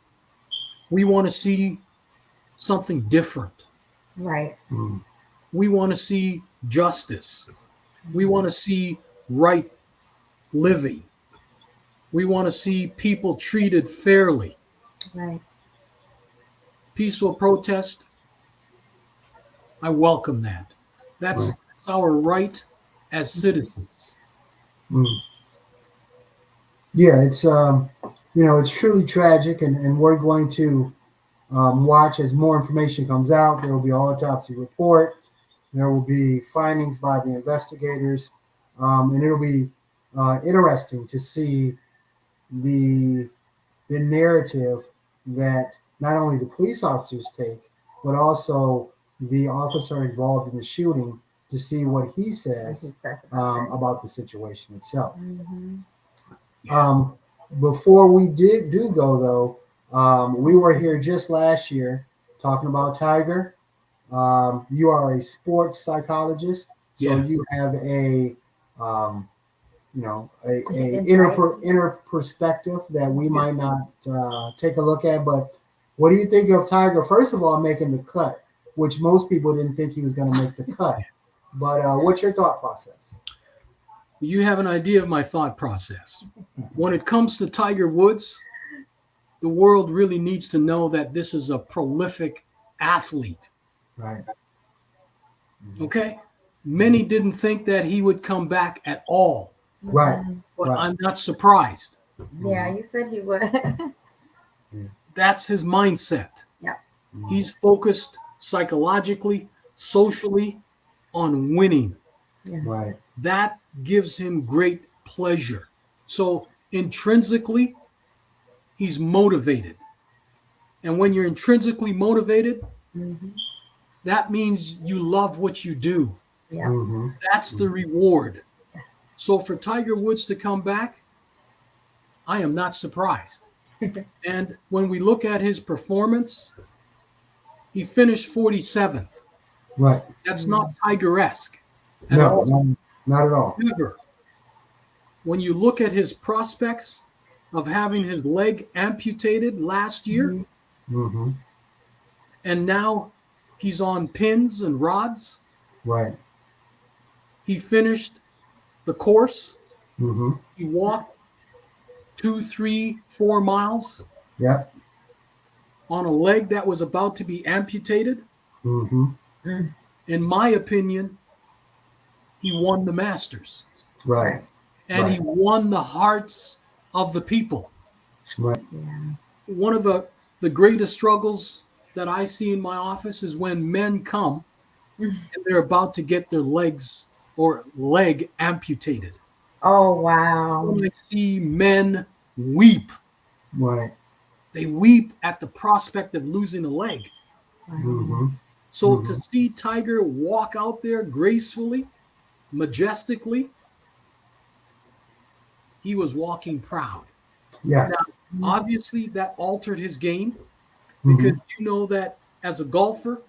S3: We want to see something different.
S1: Right.
S2: Mm.
S3: We want to see justice. We want to see right living. We want to see people treated fairly.
S1: Right.
S3: Peaceful protest, I welcome that.
S2: Right.
S3: That's our right as citizens.
S2: Mm. Yeah, it's truly tragic, and we're going to watch as more information comes out. There will be an autopsy report. There will be findings by the investigators, and it'll be interesting to see the the narrative that not only the police officers take, but also the officer involved in the shooting to see what he
S1: What he
S2: says
S1: says about
S2: about the situation itself.
S1: it. Mm-hmm.
S2: Um, Before we do go though, we were here just last year talking about Tiger. You are a sports psychologist, so
S3: Yeah.
S2: you have a a
S1: Insight.
S2: inner perspective that we might not take a look at. But what do you think of Tiger? First of all, making the cut, which most people didn't think he was going to make the cut. But what's your thought process?
S3: You have an idea of my thought process. When it comes to Tiger Woods, the world really needs to know that this is a prolific athlete.
S2: Right.
S3: Okay? Many didn't think that he would come back at all,
S2: Right.
S3: but
S2: Right.
S3: I'm not surprised.
S1: Yeah, you said he would.
S3: That's his mindset.
S1: Yeah.
S3: He's focused psychologically, socially on winning.
S2: Right.
S3: That gives him great pleasure. So intrinsically, he's motivated. And when you're intrinsically motivated,
S1: Mhm.
S3: that means you love what you do.
S1: Yeah.
S2: Mm-hmm.
S3: That's the reward.
S1: Yes.
S3: So for Tiger Woods to come back, I am not surprised. And when we look at his performance, he finished 47th.
S2: Right.
S3: That's not Tiger-esque at
S2: No,
S3: all.
S2: no, not at all.
S3: However, when you look at his prospects of having his leg amputated last year,
S2: Mm-hmm.
S3: and now he's on pins and rods,
S2: Right.
S3: he finished the course.
S2: Mm-hmm.
S3: He walked 2, 3, 4 miles
S2: Yep.
S3: on a leg that was about to be amputated.
S2: Mm-hmm.
S3: In my opinion, he won the Masters.
S2: Right.
S3: And he won the hearts of the people.
S2: Right.
S1: Yeah.
S3: One of the greatest struggles that I see in my office is when men come and they're about to get their legs or leg amputated.
S1: Oh, wow.
S3: When I see men weep,
S2: Right.
S3: they weep at the prospect of losing a leg.
S2: Mm-hmm.
S3: So to see Tiger walk out there gracefully, majestically, he was walking proud.
S2: Yes.
S3: Obviously, that altered his game because you know that as a golfer,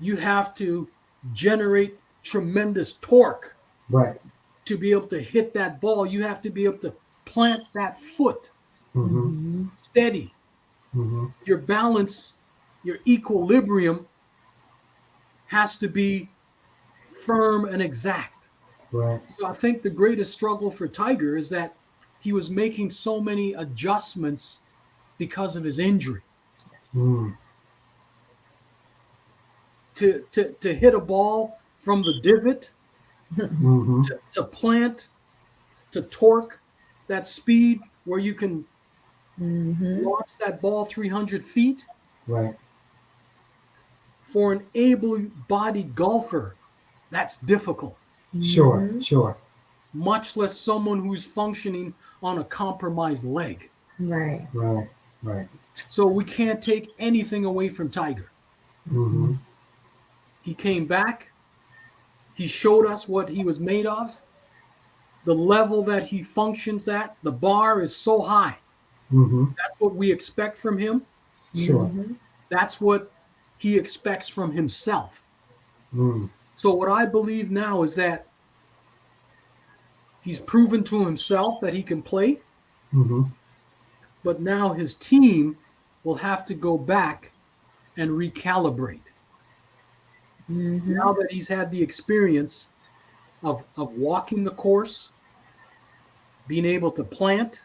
S3: you have to generate tremendous torque
S2: Right.
S3: to be able to hit that ball. You have to be able to plant that foot
S2: Mm-hmm.
S3: steady.
S2: Mm-hmm.
S3: Your balance, your equilibrium has to be firm and exact.
S2: Right.
S3: So I think the greatest struggle for Tiger is that he was making so many adjustments because of his injury.
S2: Mm.
S3: To hit a ball from the divot,
S2: Mm-hmm.
S3: to plant, to torque that speed where you can launch that ball 300 feet.
S2: Right.
S3: For an able-bodied golfer, that's difficult,
S2: Sure. Sure.
S3: much less someone who's functioning on a compromised leg.
S1: Right.
S2: Right. Right.
S3: So we can't take anything away from Tiger.
S2: Mm-hmm.
S3: He came back. He showed us what he was made of. The level that he functions at, the bar is so high.
S2: Mm-hmm.
S3: That's what we expect from him.
S2: Sure.
S3: That's what he expects from himself.
S2: Mm.
S3: So what I believe now is that he's proven to himself that he can play,
S2: Mm-hmm.
S3: but now his team will have to go back and recalibrate. Now that he's had the experience of walking the course, being able to plant,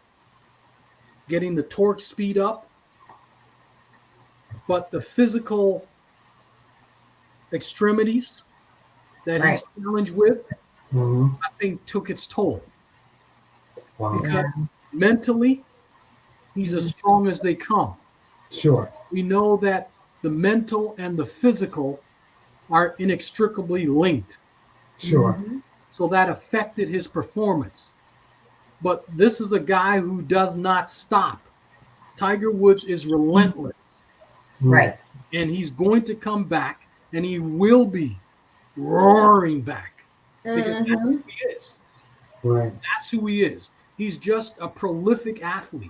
S3: getting the torque speed up, but the physical extremities that he's challenged with,
S2: Mm-hmm.
S3: I think took its toll.
S2: Wow.
S3: Because mentally, he's as strong as they come.
S2: Sure.
S3: We know that the mental and the physical are inextricably linked.
S2: Sure.
S3: So that affected his performance. But this is a guy who does not stop. Tiger Woods is relentless.
S1: Right.
S3: And he's going to come back, and he will be roaring back. Because that's who he is.
S2: Right.
S3: That's who he is. He's just a prolific athlete.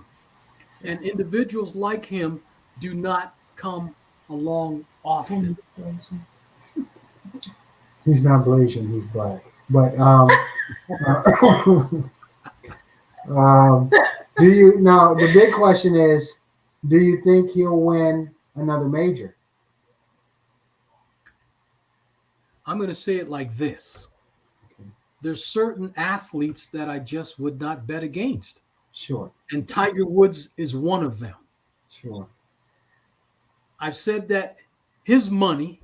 S3: And individuals like him do not come along often.
S2: He's not Blasian, he's black. But do you now the big question is, do you think he'll win another major?
S3: I'm going to say it like this. there's certain athletes that I just would not bet against.
S2: Sure.
S3: And Tiger Woods is one of them.
S2: Sure.
S3: I've said that his money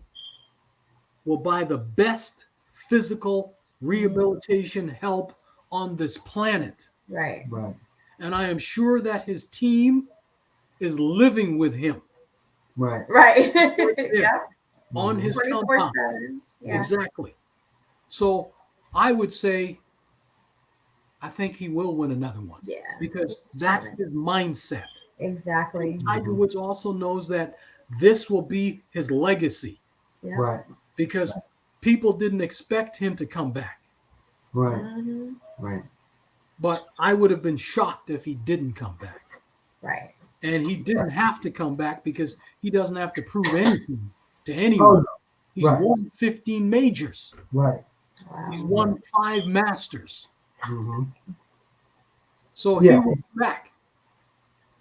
S3: will buy the best physical rehabilitation help on this planet.
S1: Right.
S2: Right.
S3: And I am sure that his team is living with him
S2: Right.
S1: Right.
S3: there
S1: Yeah.
S3: on his compound.
S1: 24/7. Yeah.
S3: Exactly. So I would say, I think he will win another one
S1: Yeah.
S3: because that's his mindset.
S1: Exactly.
S3: Tiger Woods also knows that this will be his legacy
S1: Yeah.
S2: Right.
S3: because people didn't expect him to come back.
S2: Right.
S1: Mhm.
S2: Right.
S3: But I would have been shocked if he didn't come back.
S1: Right.
S3: And he didn't have to come back because he doesn't have to prove anything to anyone. He's
S2: right.
S3: won 15 majors.
S2: Right.
S1: Wow.
S3: He's won 5 Masters.
S2: Mm-hmm.
S3: So
S2: Yeah.
S3: he will be back.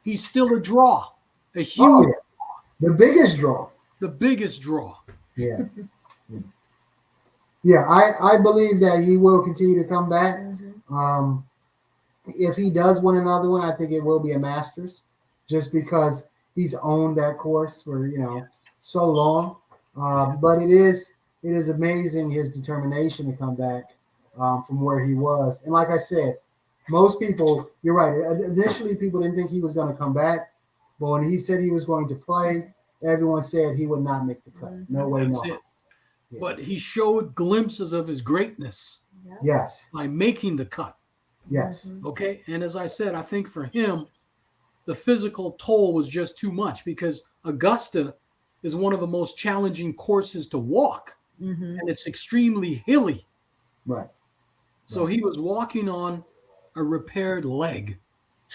S3: He's still a draw, a huge,
S2: Oh, yeah. The biggest draw.
S3: the biggest draw.
S2: Yeah. Yeah. I believe that he will continue to come back.
S1: Mhm.
S2: If he does win another one, I think it will be a Masters, just because he's owned that course for so long. But it is amazing his determination to come back from where he was. And like I said, most people, you're right. Initially, people didn't think he was going to come back, but when he said he was going to play, everyone said he would not make the cut. No way,
S3: That's
S2: no.
S3: it.
S2: Yeah.
S3: But he showed glimpses of his greatness
S1: Yeah.
S2: Yes.
S3: by making the cut.
S2: Yes.
S1: Mhm.
S3: Okay. And as I said, I think for him, the physical toll was just too much because Augusta is one of the most challenging courses to walk,
S1: Mhm.
S3: and it's extremely hilly.
S2: Right.
S3: So he was walking on a repaired leg.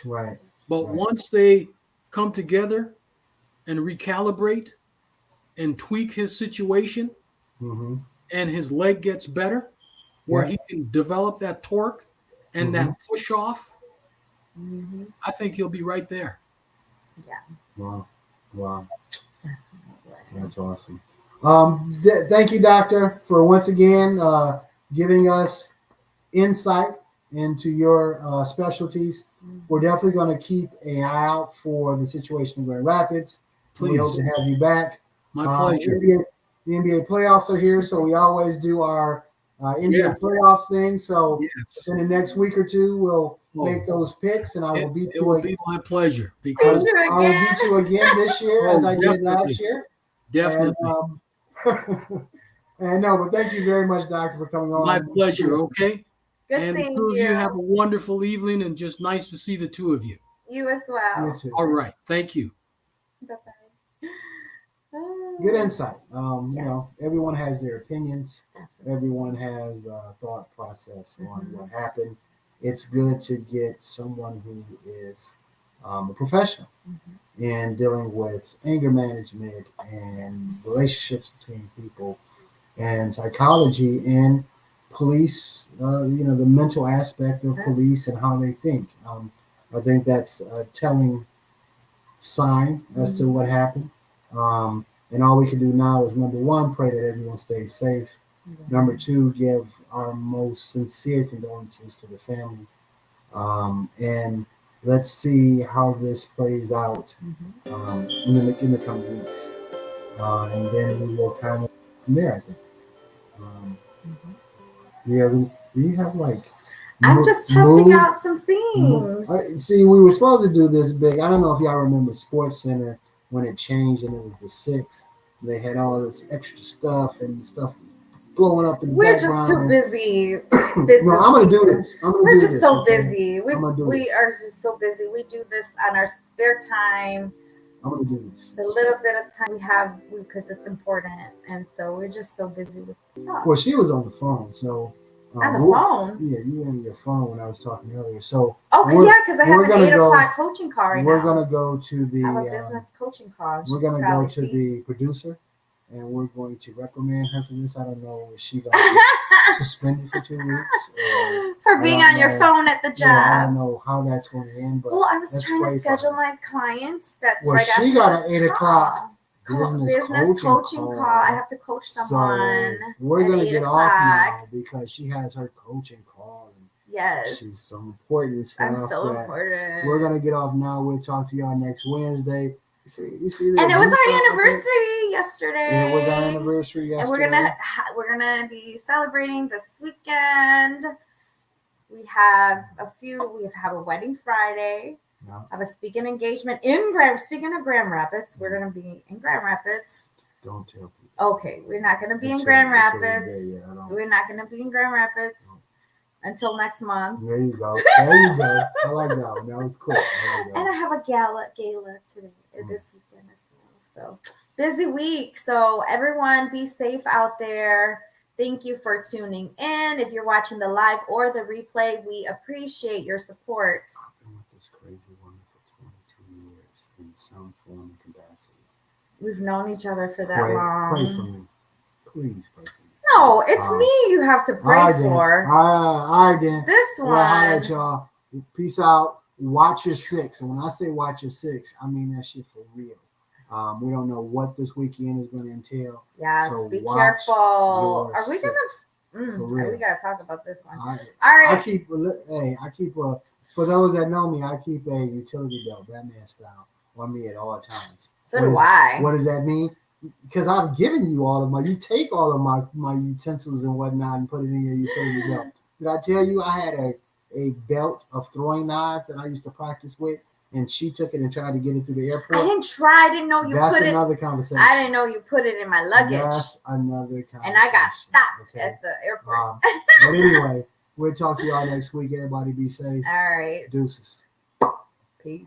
S2: Right.
S3: But
S2: Right.
S3: once they come together and recalibrate and tweak his situation
S2: Mm-hmm.
S3: and his leg gets better, where
S2: Yeah.
S3: he can develop that torque and that push off,
S1: Mhm.
S3: I think he'll be right there.
S1: Yeah.
S2: Wow. Wow.
S1: Definitely.
S2: That's awesome. Thank you, Doctor, for once again giving us insight into your specialties. We're definitely going to keep an eye out for the situation in Grand Rapids.
S3: Please.
S2: We hope to have you back.
S3: My pleasure.
S2: The NBA playoffs are here, so we always do our NBA playoffs thing. So
S3: Yes.
S2: in the next week or two, we'll make those picks, and I will beat
S3: It
S2: you
S3: will
S2: again.
S3: be my pleasure because
S1: Beat you
S2: I will beat you again this year as I did last year.
S3: definitely.
S2: And no, but thank you very much, Doctor, for coming on.
S3: My pleasure. Okay.
S1: Good
S3: And the
S1: seeing
S3: two of
S1: you.
S3: you have a wonderful evening and just nice to see the two of you.
S1: You as well.
S2: You too.
S3: All right. Thank you.
S1: Bye-bye.
S2: Good insight.
S1: Yes.
S2: Everyone has their opinions.
S1: Definitely.
S2: Everyone has a thought process on
S1: Mhm.
S2: what happened. It's good to get someone who is a professional
S1: Mhm.
S2: in dealing with anger management and relationships between people and psychology and police, the mental aspect of police and how they think. I think that's a telling sign as to what happened. And all we can do now is, number one, pray that everyone stays safe.
S1: Yeah.
S2: Number two, give our most sincere condolences to the family. And let's see how this plays out
S1: Mhm.
S2: in the coming weeks. And then we will kind of from there, I think.
S1: Mhm.
S2: Do you have like
S1: I'm just testing
S2: mood-
S1: out some things.
S2: See, we were supposed to do this big. I don't know if y'all remember Sports Center when it changed and it was the 6th. They had all this extra stuff and stuff blowing up in the
S1: We're
S2: background.
S1: just too
S2: and-
S1: busy.
S2: No, I'm gonna do this.
S1: We're just so busy.
S2: I'm gonna do
S1: We
S2: this.
S1: are just so busy. We do this on our spare time.
S2: I'm gonna do this.
S1: The little bit of time we have because it's important, and so we're just so busy with stuff.
S2: Well, she was on the phone, so
S1: On the phone.
S2: Yeah, you were on your phone when I was talking earlier. So
S1: Okay, yeah, because I have
S2: we're
S1: an
S2: gonna
S1: 8
S2: go-
S1: o'clock coaching call right
S2: we're
S1: now.
S2: gonna go to the.
S1: I have a business coaching call.
S2: We're
S1: She's
S2: gonna go
S1: probably
S2: to
S1: see-
S2: the producer, and we're going to reprimand her for this. I don't know if she gonna get suspended for 2 weeks or
S1: for being
S2: I
S1: on
S2: don't
S1: your
S2: know.
S1: phone at the
S2: Yeah, I don't
S1: job.
S2: know how that's going to end, but
S1: Well, I was
S2: let's
S1: trying to
S2: pray for
S1: schedule
S2: her.
S1: my client. That's
S2: Well,
S1: right
S2: she
S1: after
S2: got
S1: this
S2: an 8 o'clock.
S1: call.
S2: business coaching call.
S1: I have to coach someone.
S2: So we're
S1: at
S2: gonna
S1: 8
S2: get
S1: o'clock.
S2: off now because she has her coaching call and
S1: Yes.
S2: she's so important stuff.
S1: I'm so important.
S2: We're gonna get off now. We'll talk to y'all next Wednesday. You see
S1: and it was our anniversary yesterday.
S2: And it was our anniversary yesterday.
S1: And we're gonna be celebrating this weekend. We have a wedding Friday.
S2: Yeah.
S1: Have a speaking engagement in Speaking of Grand Rapids, we're gonna be in Grand Rapids.
S2: Don't tell people.
S1: Okay, we're not gonna be in Grand Rapids. We're not gonna be in Grand Rapids until next month.
S2: There you go. I like that one. That was cool.
S1: And I have a gala today, this weekend as well. So busy week. So everyone be safe out there. Thank you for tuning in. If you're watching the live or the replay, we appreciate your support.
S2: I've been with this crazy woman for 22 years in some form and capacity.
S1: We've known each other for that long.
S2: Pray for me. Please pray for me.
S1: No, it's me you have to pray for.
S2: All right, then.
S1: This one.
S2: Well, hi at y'all. Peace out. Watch your six. And when I say watch your six, I mean that shit for real. We don't know what this weekend is going to entail.
S1: Yeah,
S2: so
S1: be careful. Are we gonna? We gotta talk about this one. All right.
S2: I keep for those that know me, I keep a utility belt, Batman style, on me at all times.
S1: So do I.
S2: What does that mean? Because I've given you all of you take all of my utensils and whatnot and put it in your utility belt. Did I tell you I had a belt of throwing knives that I used to practice with? And she took it and tried to get it through the airport.
S1: I didn't try. I didn't know you
S2: That's
S1: put it.
S2: That's another conversation.
S1: I didn't know you put it in my luggage.
S2: That's another conversation.
S1: And I got stopped at the airport.
S2: But anyway, we'll talk to y'all next week. Everybody be safe.
S1: All right.
S2: Deuces.
S1: Peace.